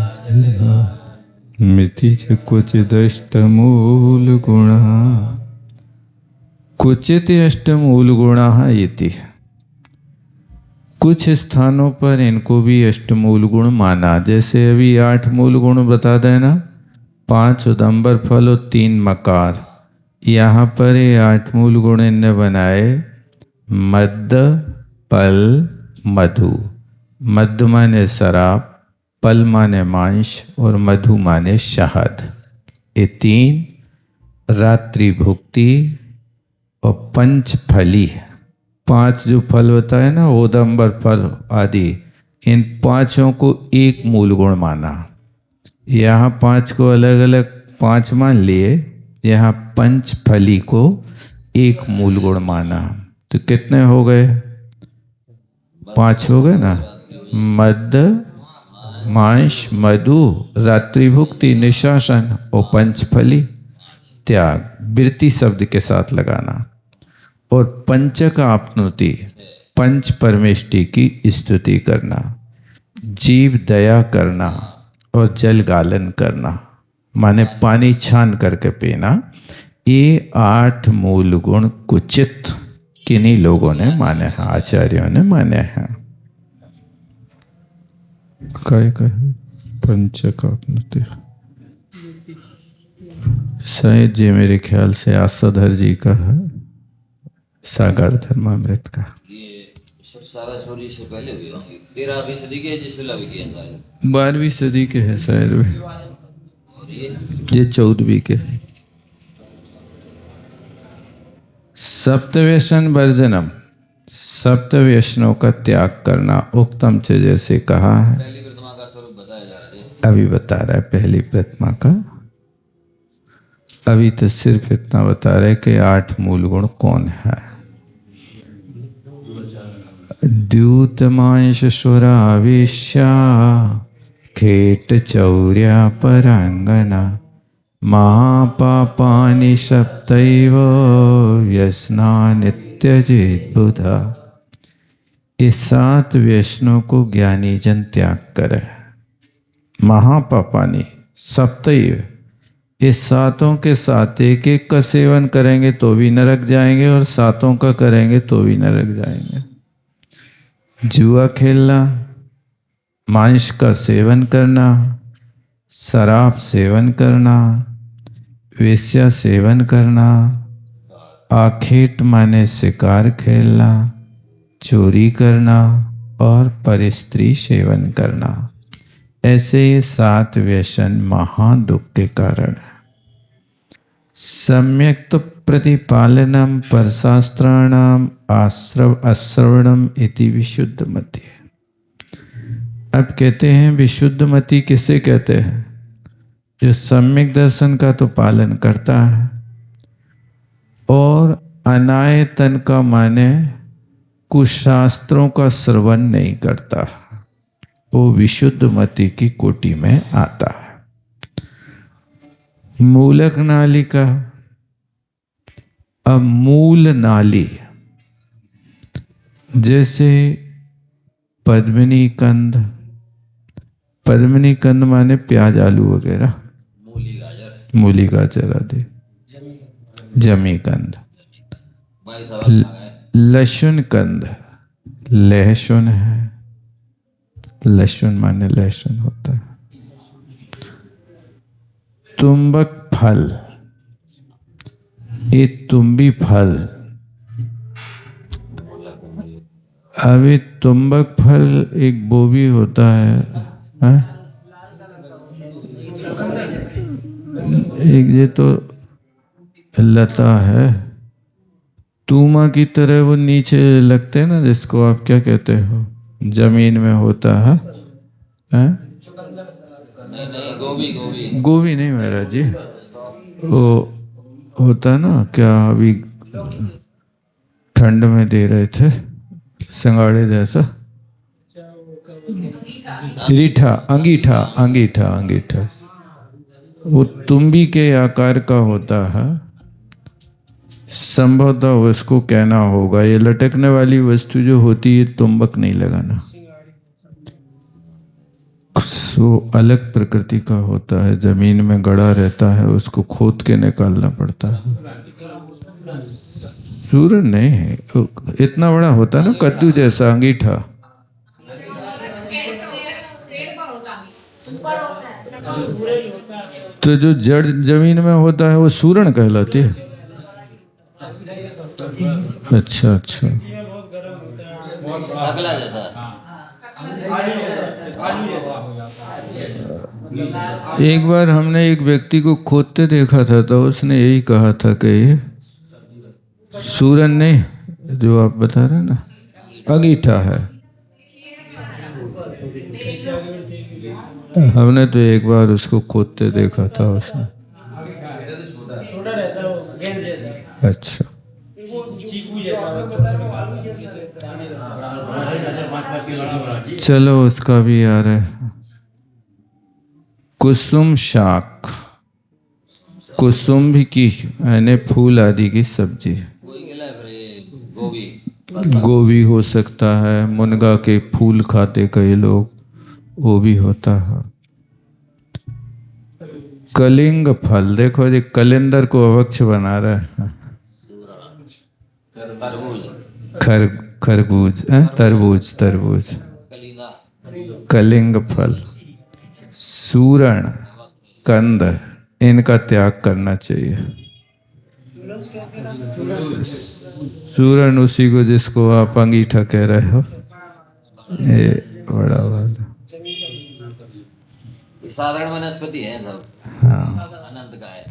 मिति च क्वचिद अष्टमूल गुणा क्वचित अष्टमूल गुणा इति। कुछ स्थानों पर इनको भी अष्टमूल गुण माना। जैसे अभी 8 मूल गुण बता देना, 5 उदंबर फल और 3 मकार। यहाँ पर ये 8 मूल गुण इनने बनाए। मद्द पल मधु। मद्द माने शराब, पल माने मांस और मधु माने शहद। ये 3 रात्रि भुक्ति और पंचफली। 5 जो फल बताए ना, ओदंबर फल आदि, इन 5 को एक मूल गुण माना। यहाँ 5 को अलग अलग 5 मान लिए, यहाँ पंचफली को एक मूल गुण माना। तो कितने हो गए? 5 हो गए ना। मद मांस मधु रात्रि भुक्ति निशासन और पंचफली त्याग। वृत्ति शब्द के साथ लगाना। और पंचक आपनुति पंच परमेष्टि की स्तुति करना, जीव दया करना और जल गालन करना माने पानी छान करके पीना। ये 8 मूल गुण कुचित किन्हीं लोगों ने माने हैं, आचार्यों ने माने हैं। कहे पंचक आपनुति शायद जी मेरे ख्याल से आसाधर जी का है, सागर धर्मामृत का। ये सब सारा सूर्य से पहले हुए होंगे। 13वीं सदी के जिससे लग गया था। 12वीं सदी के है शायद वे। और ये 14वीं के है। सप्तव्यसन वर्जनम, सप्त व्यसनों का त्याग करना। उक्तम से जैसे कहा है, पहली प्रतिमा का स्वरूप बताया जा रहा है। अभी बता रहा है पहली प्रतिमा का। अभी तो सिर्फ इतना बता रहे कि 8 मूल गुण कौन है। द्यूतमांश स्वरावेश्या खेट चौर्या परांगना महापापानि सप्तैव व्यसना नित्यजेत बुधा। इस 7 व्यसनों को ज्ञानी जन त्याग करे। महापापानि सप्तैव, इस 7 के साथ एक का सेवन करेंगे तो भी नरक जाएंगे और 7 का करेंगे तो भी नरक जाएंगे। जुआ खेलना, मांस का सेवन करना, शराब सेवन करना, वेश्या सेवन करना, आखेट माने शिकार खेलना, चोरी करना और परस्त्री सेवन करना। ऐसे ये 7 व्यसन महादुख के कारण है। सम्यक प्रतिपालनम परशास्त्राणाम अश्रवणम इति विशुद्ध मति। अब कहते हैं विशुद्ध मति किसे कहते हैं? जो सम्यक दर्शन का तो पालन करता है और अनायतन का माने कुछ शास्त्रों का श्रवण नहीं करता, वो विशुद्ध मति की कोटि में आता है। मूलक नालिका, अब मूल नाली जैसे पद्मिनी कंद, पद्मिनी कंद माने प्याज आलू वगैरह, मूली गाजर आदि, जमी कंद। लहसुन कंद, लहसुन है, लहसुन माने लहसुन होता है। तुम्बक फल, ये तुम्बी फल। अभी तुम्बक फल एक वो भी होता है, एक ये तो लता है, तूमा की तरह वो नीचे लगते हैं ना, जिसको आप क्या कहते हो, जमीन में होता है, नहीं गोभी गोभी गोभी नहीं महाराज जी, वो होता ना क्या, अभी ठंड में दे रहे थे संगाड़े जैसा, रीठा, अंगीठा, अंगीठा, अंगीठा, वो तुम्बी के आकार का होता है। संभवतः उसको कहना होगा, ये लटकने वाली वस्तु जो होती है तुम्बक नहीं लगाना, वो अलग प्रकृति का होता है, जमीन में गड़ा रहता है, उसको खोद के निकालना पड़ता है। सूरन नहीं है, इतना बड़ा होता है ना कद्दू जैसा अंगीठा। तो जो जड़ जमीन में होता है वो सूरण कहलाती है। अच्छा अच्छा, सकला जैसा। एक बार हमने एक व्यक्ति को खोदते देखा था, तो उसने यही कहा था कि ये सूरन नहीं, जो आप बता रहे ना, अंगीठा है। हमने तो एक बार उसको खोदते देखा था, उसने। छोटा रहता है वो, गेंद जैसा। अच्छा, चीकू जैसा। चलो उसका भी आ रहा है। कुसुम शाक, कुसुम की यानी फूल आदि की सब्जी। गोभी, गोभी हो सकता है, मुनगा के फूल खाते कई लोग, वो भी होता है। कलिंग फल, देखो जी कलिंदर को अवक्ष बना रहा है। खरबूज, तरबूज, तरबूज। कलिंग फल, सूरण, कंद, इनका त्याग करना चाहिए। सूरण उसी को जिसको आप अंगीठा कह रहे हो, ये बड़ा वाला। साधारण वनस्पति है सब। हाँ, अनंत का है।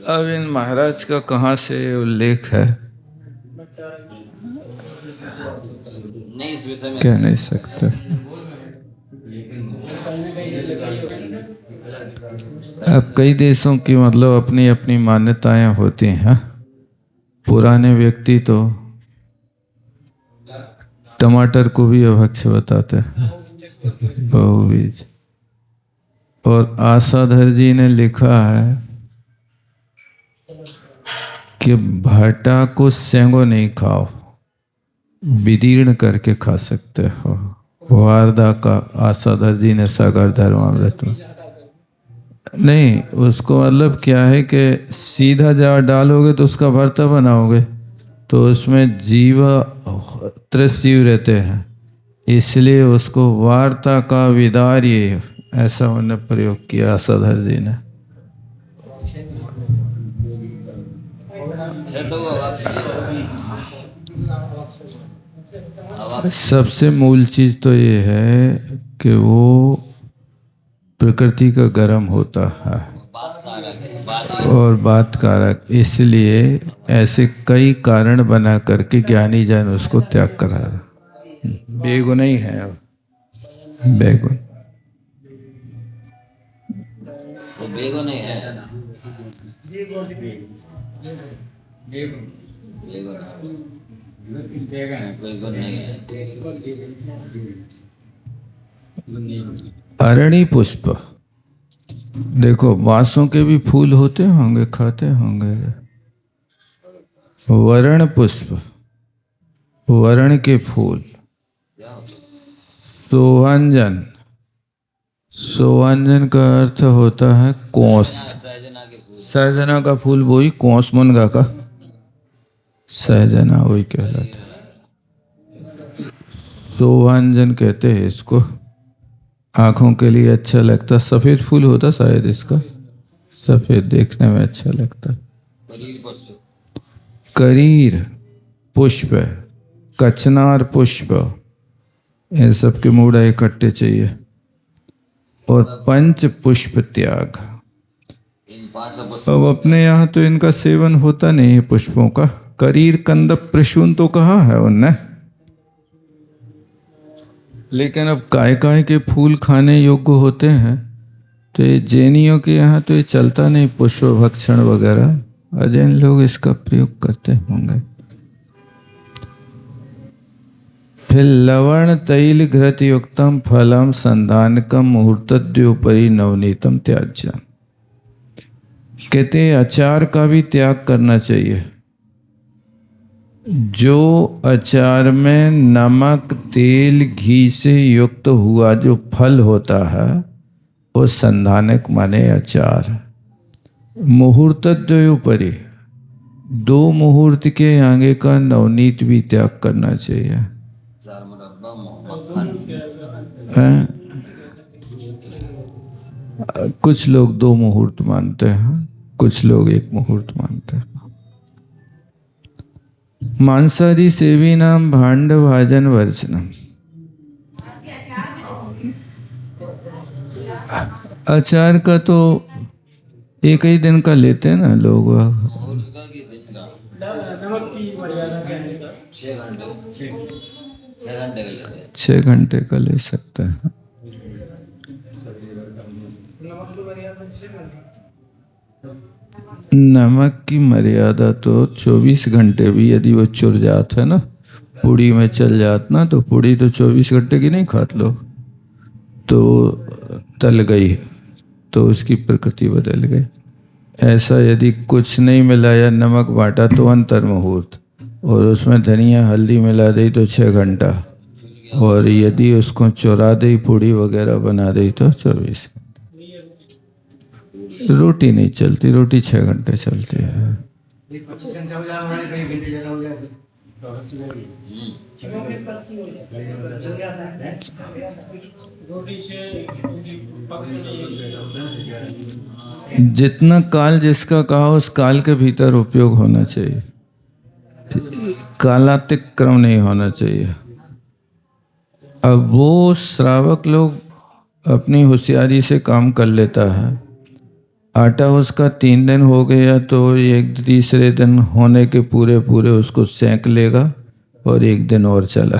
अब इन महाराज का कहाँ से उल्लेख है, नहीं इस विषय में कह नहीं सकते। अब कई देशों की मतलब अपनी अपनी मान्यताएं होती हैं। पुराने व्यक्ति तो टमाटर को भी अभक्ष बताते हैं, बहुबीज। और आशाधर जी ने लिखा है कि भाटा को सेंगो नहीं खाओ, विदीर्ण करके खा सकते हो। वारदा का आशाधर जी ने सागर धर्मामृत में नहीं, उसको मतलब क्या है कि सीधा जार डालोगे तो उसका भरता बनाओगे, तो उसमें जीव 30 जीव रहते हैं, इसलिए उसको वार्ता का विदार्य ऐसा उन्होंने प्रयोग किया आशाधर जी ने। सबसे मूल चीज तो ये है कि वो प्रकृति का गर्म होता है और बात कारक, इसलिए ऐसे कई कारण बना करके ज्ञानी जन उसको त्याग करा। बेगुन ही है, बेगुन। बेगो नहीं है, देखो बेगो नहीं है। अरणी पुष्प, देखो बांसों के भी फूल होते होंगे, खाते होंगे। वरण पुष्प, वरण के फूल। सोहंजन, सोहंजन का अर्थ होता है कोस। सहजना के फूल, सहजना का फूल वही कोस मुनगा का सहजना वही कहलाता है। सोहंजन कहते हैं इसको, आंखों के लिए अच्छा लगता। सफेद फूल होता शायद इसका, सफेद देखने में अच्छा लगता। करीर पुष्प, करीर पुष्प, कचनार पुष्प, इन सब के मूड़ा इकट्ठे चाहिए। और पंच पुष्प त्याग। इन 500 पुष्प अब अपने यहाँ तो इनका सेवन होता नहीं है पुष्पों का। करीर कंदप प्रसून तो कहा है उनने, लेकिन अब काय काय के फूल खाने योग्य होते हैं, तो ये जैनियों के यहाँ तो ये चलता नहीं पुष्प भक्षण वगैरह। अजैन लोग इसका प्रयोग करते होंगे। फिर लवण तैल घृत युक्तम फलम संधानकम मुहूर्तद्योपरि नवनीतम त्याज्य। कहते हैं अचार का भी त्याग करना चाहिए। जो अचार में नमक तेल घी से युक्त हुआ जो फल होता है वो संधानक माने अचार। मुहूर्तद्वयोपरि, 2 मुहूर्त के आगे का नवनीत भी त्याग करना चाहिए। 4 मुरब्बा मक्खन, हैं? कुछ लोग 2 मुहूर्त मानते हैं, कुछ लोग 1 मुहूर्त मानते हैं। मांसाहारी सेवी नाम भांड भाजन वर्जनम। अचार का तो एक ही दिन का लेते हैं ना लोग। मुहूर्त का कि दिन का? नमक की मर्यादा कहने का 6 घंटे, 6 घंटे का लेते हैं। 6 घंटे का ले सकते हैं। नमक की मर्यादा से नमक की मर्यादा तो 24 घंटे भी, यदि वो चुर जात है ना, पूड़ी में चल जात ना, तो पूड़ी तो 24 घंटे की नहीं खात लोग, तो तल गई तो उसकी प्रकृति बदल गई। ऐसा यदि कुछ नहीं मिलाया, नमक बांटा तो अंतर मुहूर्त, और उसमें धनिया हल्दी मिला दी तो 6 घंटा, और यदि उसको चुरा दी पूड़ी वगैरह बना दी तो 24। रोटी नहीं चलती, रोटी 6 घंटे चलती है। 25 घंटे हो जाए, हमारे कहीं घंटे ज़्यादा हो जाए। रोटी से पकड़ी जितना काल जिसका कहा उस काल के भीतर उपयोग होना चाहिए, कालातिक्रम नहीं होना चाहिए। अब वो श्रावक लोग अपनी होशियारी से काम कर लेता है। आटा उसका 3 दिन हो गया तो एक तीसरे दिन होने के पूरे पूरे उसको सेंक लेगा और 1 दिन और चला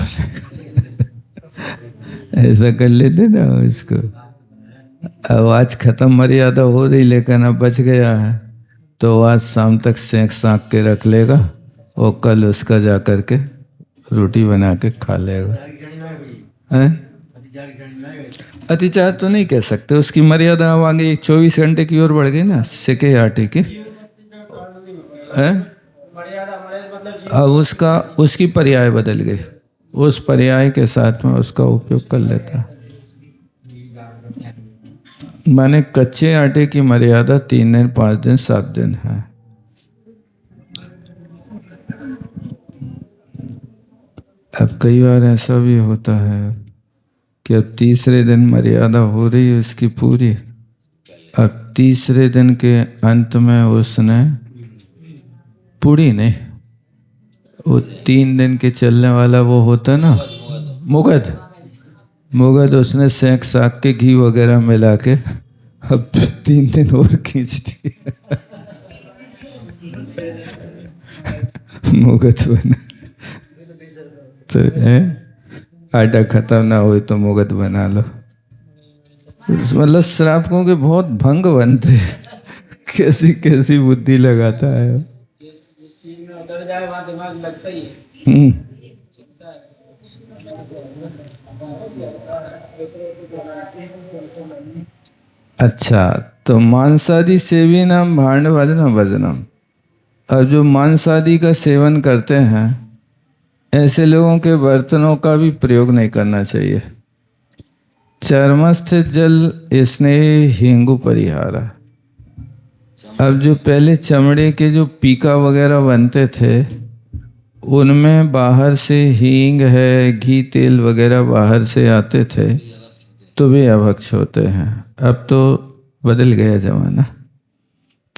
ऐसा कर लेते ना उसको। अब आज खत्म मर्यादा हो रही, लेकिन अब बच गया है तो आज शाम तक सेंक साँक के रख लेगा और कल उसका जा कर के रोटी बना के खा लेगा। हैं? अतिचार तो नहीं कह सकते, उसकी मर्यादा अब आगे 24 घंटे की ओर बढ़ गई ना सेके आटे की। हैं? अब उसकी पर्याय बदल गई, उस पर्याय के साथ में उसका उपयोग कर लेता है। माने कच्चे आटे की मर्यादा 3 दिन 5 दिन 7 दिन है। अब कई बार ऐसा भी होता है कि अब तीसरे दिन मर्यादा हो रही है उसकी पूरी, अब तीसरे दिन के अंत में उसने पूरी नहीं, वो 3 दिन के चलने वाला वो होता ना मुगद उसने सेंक साक के घी वगैरह मिला के अब 3 दिन और खींच दिया मुगद बना। तो आटा खत्म ना हो तो मुगद बना लो। मतलब श्रावकों के बहुत भंग बनते हैं। कैसी कैसी बुद्धि लगाता है। जिस चीज में उतर जाए वहाँ दिमाग लगता ही है। हम्म। अच्छा, तो मांसादि सेवी नाम भांड भजनम भजनम। अब जो मांसादि का सेवन करते हैं ऐसे लोगों के बर्तनों का भी प्रयोग नहीं करना चाहिए। चर्मस्थ जल स्नेह हिंगु परिहारा। अब जो पहले चमड़े के जो पीका वगैरह बनते थे उनमें बाहर से हींग है, घी तेल वगैरह बाहर से आते थे तो वे अभक्ष होते हैं। अब तो बदल गया जमाना।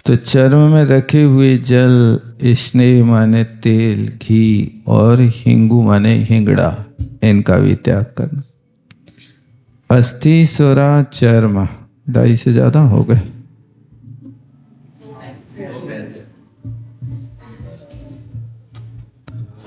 तो चर्म में रखे हुए जल, स्नेह माने तेल, घी और हिंगू माने हिंगड़ा, इनका भी त्याग करना। अस्थि स्वरा चर्म 2.5 से ज़्यादा हो गए।